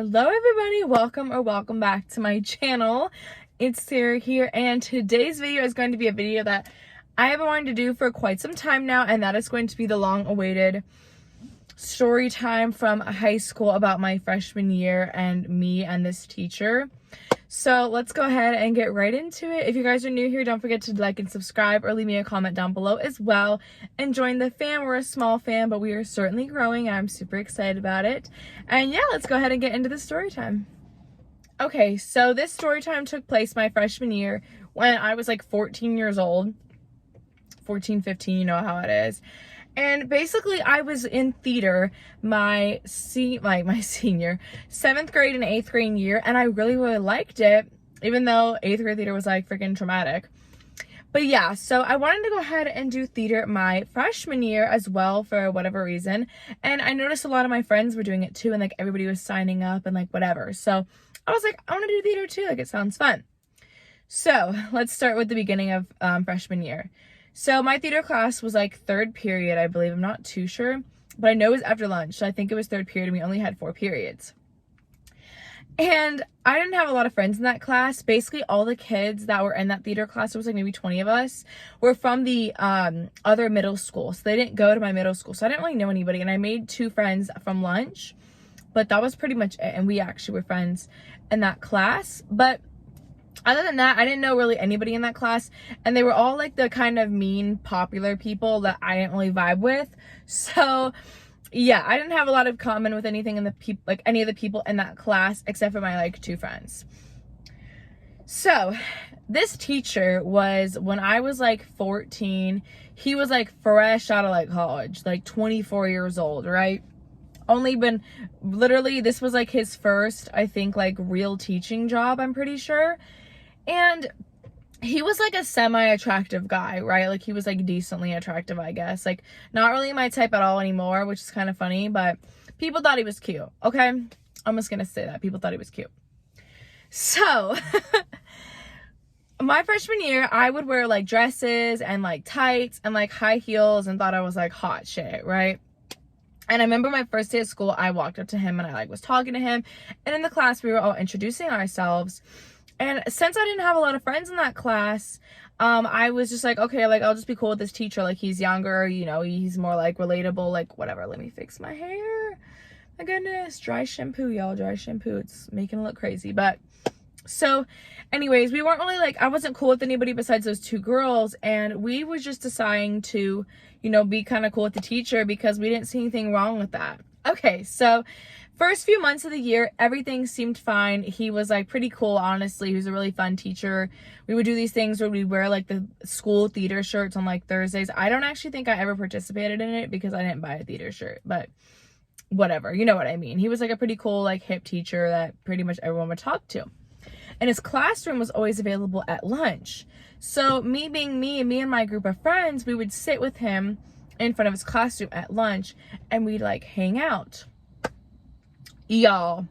Hello everybody, welcome back to my channel. It's Sarah here, and today's video is going to be a video that I have been wanting to do for quite some time now, and that is going to be the long-awaited story time from high school about my freshman year and me and this teacher. So let's go ahead and get right into it. If you guys are new here, don't forget to like and subscribe or leave me a comment down below as well. And join the fam. We're a small fam, but we are certainly growing, and I'm super excited about it. And yeah, let's go ahead and get into the story time. Okay, so this story time took place my freshman year when I was like 14 years old. 14, 15, you know how it is. And basically, I was in theater my senior 7th grade and 8th grade year, and I really liked it, even though 8th grade theater was like freaking traumatic. But yeah, so I wanted to go ahead and do theater my freshman year as well for whatever reason. And I noticed a lot of my friends were doing it too, and like everybody was signing up and like whatever. So I was like, I want to do theater too, like it sounds fun. So let's start with the beginning of freshman year. So my theater class was like 3rd period, I believe. I'm not too sure, but I know it was after lunch. So I think it was 3rd period, and we only had 4 periods. And I didn't have a lot of friends in that class. Basically, all the kids that were in that theater class, there was like maybe 20 of us, were from the other middle school. So they didn't go to my middle school. So I didn't really know anybody. And I made 2 friends from lunch, but that was pretty much it. And we actually were friends in that class. But other than that, I didn't know really anybody in that class, and they were all like the kind of mean, popular people that I didn't really vibe with. So yeah, I didn't have a lot of common with anything in the any of the people in that class except for my like 2 friends. So this teacher was, when I was like 14, he was like fresh out of like college, like 24 years old, right? Only been, literally, this was like his first, I think, like real teaching job, I'm pretty sure. And he was like a semi-attractive guy, right? Like he was like decently attractive, I guess. Like not really my type at all anymore, which is kind of funny, but people thought he was cute, okay? I'm just gonna say that. People thought he was cute. So my freshman year, I would wear like dresses and like tights and like high heels and thought I was like hot shit, right? And I remember my first day of school, I walked up to him and I like was talking to him, and in the class we were all introducing ourselves. And since I didn't have a lot of friends in that class, I was just like, okay, like I'll just be cool with this teacher. Like he's younger, you know, he's more like relatable, like whatever. Let me fix my hair. My goodness, dry shampoo, y'all, dry shampoo. It's making it look crazy. But so anyways, we weren't really like, I wasn't cool with anybody besides those 2 girls, and we were just deciding to, you know, be kind of cool with the teacher because we didn't see anything wrong with that. Okay, so first few months of the year, everything seemed fine. He was like pretty cool, honestly. He was a really fun teacher. We would do these things where we wear like the school theater shirts on like Thursdays. I don't actually think I ever participated in it because I didn't buy a theater shirt, but whatever, you know what I mean. He was like a pretty cool, like hip teacher that pretty much everyone would talk to. And his classroom was always available at lunch. So me being me and my group of friends, we would sit with him in front of his classroom at lunch, and we'd like hang out. Y'all,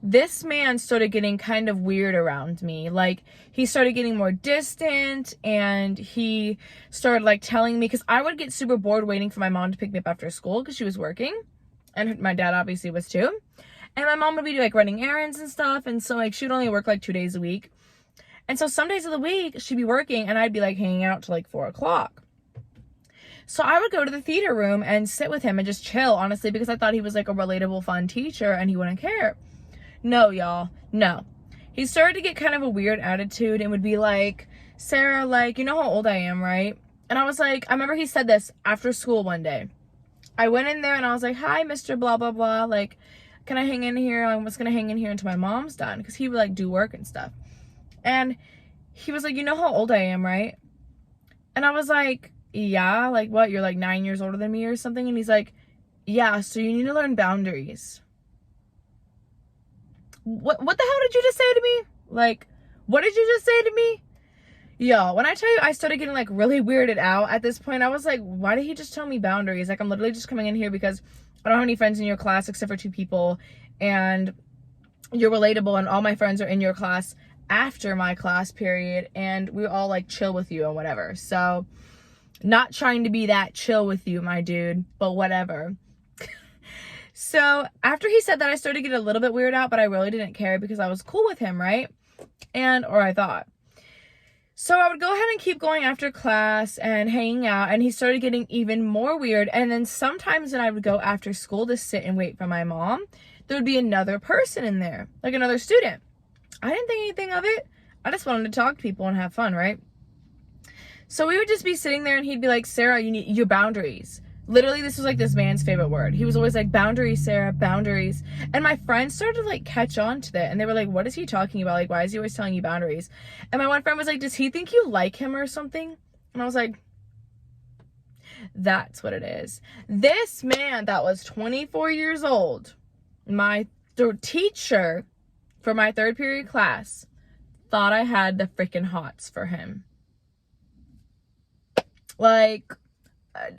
this man started getting kind of weird around me. Like he started getting more distant, and he started like telling me, because I would get super bored waiting for my mom to pick me up after school because she was working, and my dad obviously was too. And my mom would be like running errands and stuff, and so like she would only work like 2 days a week. And so some days of the week she'd be working and I'd be like hanging out till like 4 o'clock. So I would go to the theater room and sit with him and just chill, honestly, because I thought he was like a relatable, fun teacher and he wouldn't care. No, y'all, no. He started to get kind of a weird attitude and would be like, Sarah, like, you know how old I am, right? And I was like, I remember he said this after school one day. I went in there and I was like, hi, Mr. Blah, blah, blah. Like, can I hang in here? I'm just going to hang in here until my mom's done, because he would like do work and stuff. And he was like, you know how old I am, right? And I was like, yeah, like what? You're like 9 years older than me or something? And he's like, yeah, so you need to learn boundaries. What the hell did you just say to me? Like, what did you just say to me? Yo, when I tell you I started getting like really weirded out at this point, I was like, why did he just tell me boundaries? Like, I'm literally just coming in here because I don't have any friends in your class except for 2 people, and you're relatable, and all my friends are in your class after my class period, and we all like chill with you and whatever. So not trying to be that chill with you, my dude, but whatever. So after he said that, I started to get a little bit weirded out, but I really didn't care because I was cool with him, right? Or I thought. So I would go ahead and keep going after class and hanging out, and he started getting even more weird. And then sometimes when I would go after school to sit and wait for my mom, there would be another person in there, like another student. I didn't think anything of it. I just wanted to talk to people and have fun, right? So we would just be sitting there and he'd be like, Sarah, you need your boundaries. Literally, this was like this man's favorite word. He was always like, boundaries, Sarah, boundaries. And my friends started to like catch on to that. And they were like, what is he talking about? Like, why is he always telling you boundaries? And my one friend was like, does he think you like him or something? And I was like, that's what it is. This man that was 24 years old, my teacher for my third period class, thought I had the freaking hots for him. Like,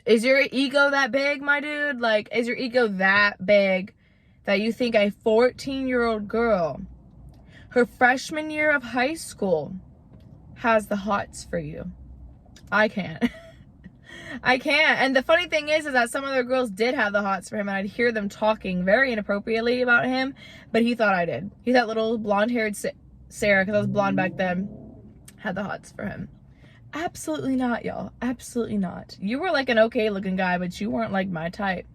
is your ego that big, my dude? Like, is your ego that big that you think a 14-year-old girl, her freshman year of high school, has the hots for you? I can't. I can't. And the funny thing is that some other girls did have the hots for him, and I'd hear them talking very inappropriately about him, but he thought I did. He thought little blonde-haired Sarah, because I was blonde back then, had the hots for him. Absolutely not, y'all. Absolutely not. You were like an okay looking guy, but you weren't like my type.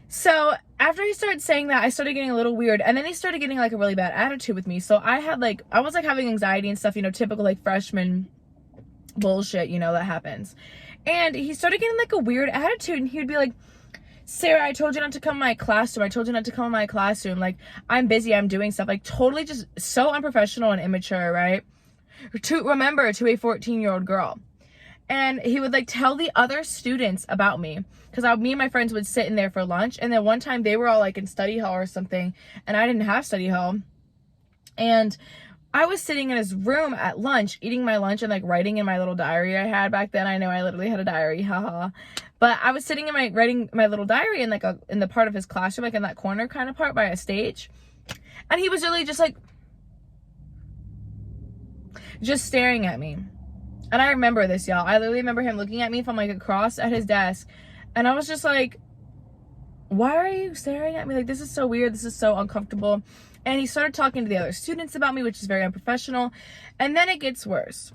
So after he started saying that, I started getting a little weird, and then he started getting like a really bad attitude with me. So I was like having anxiety and stuff, you know, typical like freshman bullshit, you know, that happens. And he started getting like a weird attitude, and he would be like, Sarah, I told you not to come in my classroom. I told you not to come in my classroom. Like, I'm busy, I'm doing stuff. Like, totally just so unprofessional and immature, right? To a 14-year-old girl. And he would like tell the other students about me, because me and my friends would sit in there for lunch. And then one time they were all like in study hall or something, and I didn't have study hall, and I was sitting in his room at lunch eating my lunch and like writing in my little diary I had back then. I know I literally had a diary, haha. But I was sitting in writing my little diary in like in the part of his classroom, like in that corner kind of part by a stage, and he was really just like staring at me. And I remember this, y'all. I literally remember him looking at me from like across at his desk, and I was just like, why are you staring at me? Like, this is so weird, this is so uncomfortable. And he started talking to the other students about me, which is very unprofessional. And then it gets worse.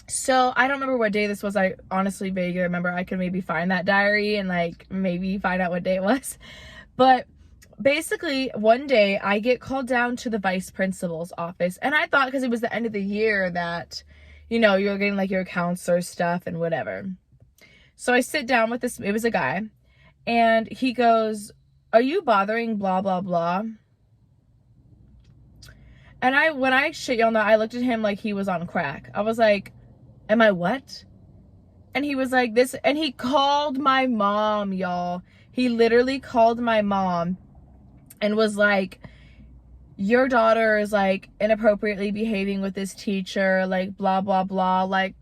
So I don't remember what day this was. I honestly vaguely remember. I could maybe find that diary and like maybe find out what day it was. But basically, one day I get called down to the vice principal's office, and I thought, because it was the end of the year, that, you know, you're getting like your counselor stuff and whatever. So I sit down with this, it was a guy, and he goes, are you bothering blah blah blah? And when I shit y'all not, I looked at him like he was on crack. I was like, am I what? And he was like, this, and he called my mom, y'all. He literally called my mom and was like, your daughter is like inappropriately behaving with this teacher, like blah blah blah. Like,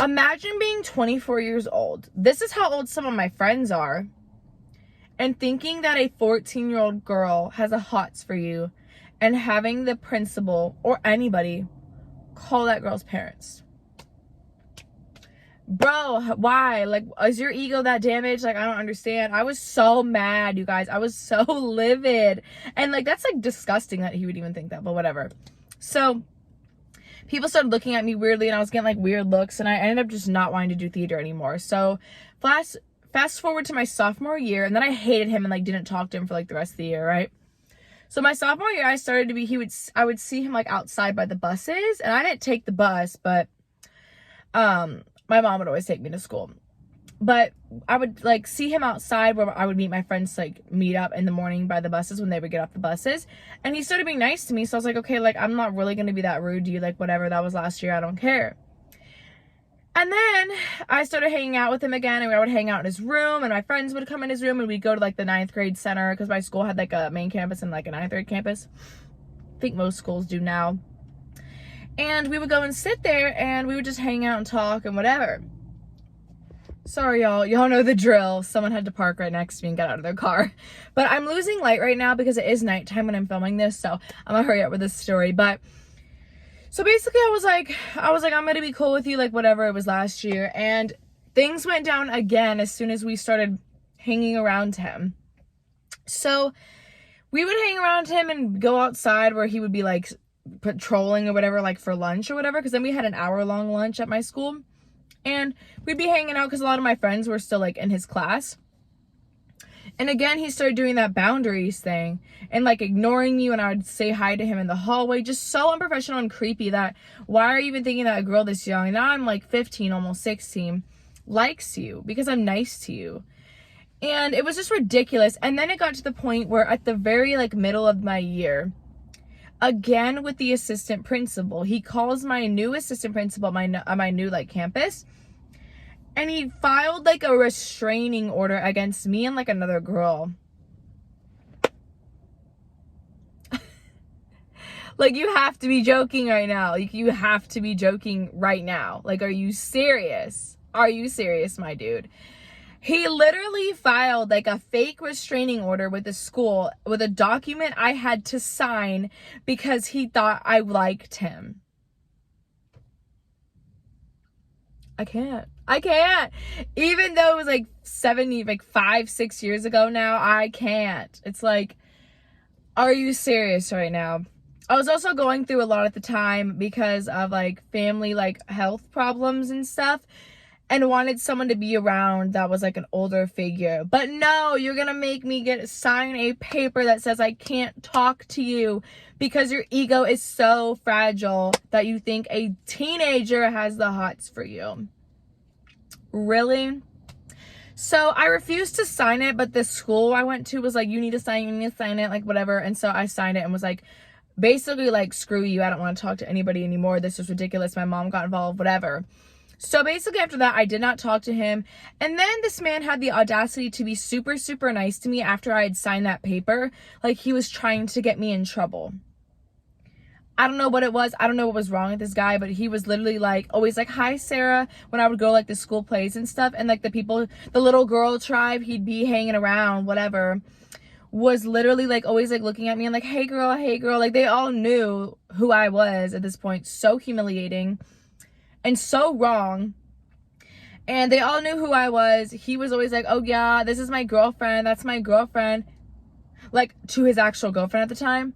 imagine being 24 years old. This is how old some of my friends are, and thinking that a 14-year-old girl has a hots for you, and having the principal or anybody call that girl's parents. Bro, why? Like, is your ego that damaged? Like, I don't understand. I was so mad, you guys. I was so livid. And like, that's like disgusting that he would even think that, but whatever. So people started looking at me weirdly, and I was getting like weird looks, and I ended up just not wanting to do theater anymore. So fast forward to my sophomore year, and then I hated him and like didn't talk to him for like the rest of the year, right? So my sophomore year, I started to be, I would see him like outside by the buses, and I didn't take the bus, but my mom would always take me to school. But I would like see him outside where I would meet my friends, like meet up in the morning by the buses when they would get off the buses. And he started being nice to me, so I was like, okay, like I'm not really gonna be that rude to you, like whatever, that was last year, I don't care. And then I started hanging out with him again, and I would hang out in his room, and my friends would come in his room, and we'd go to like the 9th grade center, because my school had like a main campus and like a 9th grade campus. I think most schools do now. And we would go and sit there, and we would just hang out and talk and whatever. Sorry, y'all know the drill. Someone had to park right next to me and get out of their car. But I'm losing light right now because it is nighttime when I'm filming this, so I'm gonna hurry up with this story. But so basically I was like, I'm gonna be cool with you, like whatever, it was last year. And things went down again as soon as we started hanging around him. So we would hang around him and go outside where he would be like patrolling or whatever, like for lunch or whatever, because then we had an hour-long lunch at my school, and we'd be hanging out because a lot of my friends were still like in his class. And again, he started doing that boundaries thing and like ignoring me when I would say hi to him in the hallway. Just so unprofessional and creepy that why are you even thinking that a girl this young, now I'm like 15, almost 16, likes you because I'm nice to you. And it was just ridiculous. And then it got to the point where at the very like middle of my year, again with the assistant principal, he calls my new assistant principal at my new like campus, and he filed like a restraining order against me and like another girl. Like, you have to be joking right now. Like, you have to be joking right now. Like, are you serious? Are you serious, my dude? He literally filed like a fake restraining order with the school with a document I had to sign because he thought I liked him. I can't. Even though it was like 5-6 years ago now, I can't. It's like, are you serious right now? I was also going through a lot at the time because of like family like health problems and stuff, and wanted someone to be around that was like an older figure. But no, you're gonna make me sign a paper that says I can't talk to you because your ego is so fragile that you think a teenager has the hots for you. Really? So I refused to sign it, but the school I went to was like, you need to sign it, like whatever. And so I signed it and was like, basically like, screw you, I don't want to talk to anybody anymore. This is ridiculous. My mom got involved, whatever. So basically after that, I did not talk to him. And then this man had the audacity to be super, super nice to me after I had signed that paper. Like, he was trying to get me in trouble. I don't know what it was. I don't know what was wrong with this guy, but he was literally like, always like, hi, Sarah, when I would go like the school plays and stuff. And like the people, the little girl tribe he'd be hanging around, whatever, was literally like always like looking at me and like, hey girl, hey girl. Like, they all knew who I was at this point. So humiliating and so wrong. And they all knew who I was. He was always like, oh yeah, this is my girlfriend. That's my girlfriend. Like, to his actual girlfriend at the time.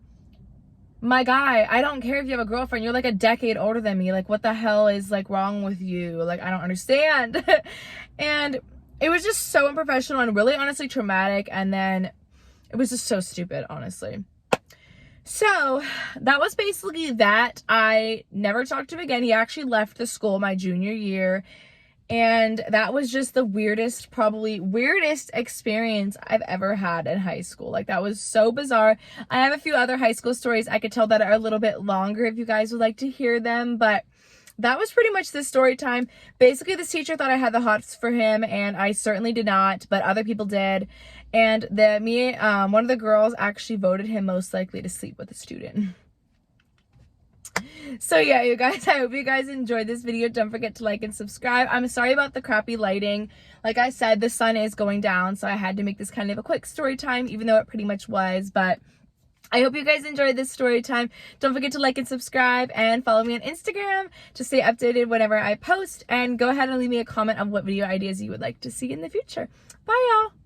My guy, I don't care if you have a girlfriend. You're like a decade older than me. Like, what the hell is like wrong with you? Like, I don't understand. And it was just so unprofessional and really honestly traumatic. And then it was just so stupid, honestly. So that was basically that. I never talked to him again. He actually left the school my junior year. And that was just the probably weirdest experience I've ever had in high school. Like, that was so bizarre. I have a few other high school stories I could tell that are a little bit longer if you guys would like to hear them. But that was pretty much the story time. Basically, this teacher thought I had the hots for him, and I certainly did not, but other people did. And one of the girls actually voted him most likely to sleep with a student. So yeah, you guys, I hope you guys enjoyed this video. Don't forget to like and subscribe. I'm sorry about the crappy lighting. Like I said, the sun is going down, so I had to make this kind of a quick story time, even though it pretty much was. But I hope you guys enjoyed this story time. Don't forget to like and subscribe and follow me on Instagram to stay updated whenever I post. And go ahead and leave me a comment on what video ideas you would like to see in the future. Bye, y'all.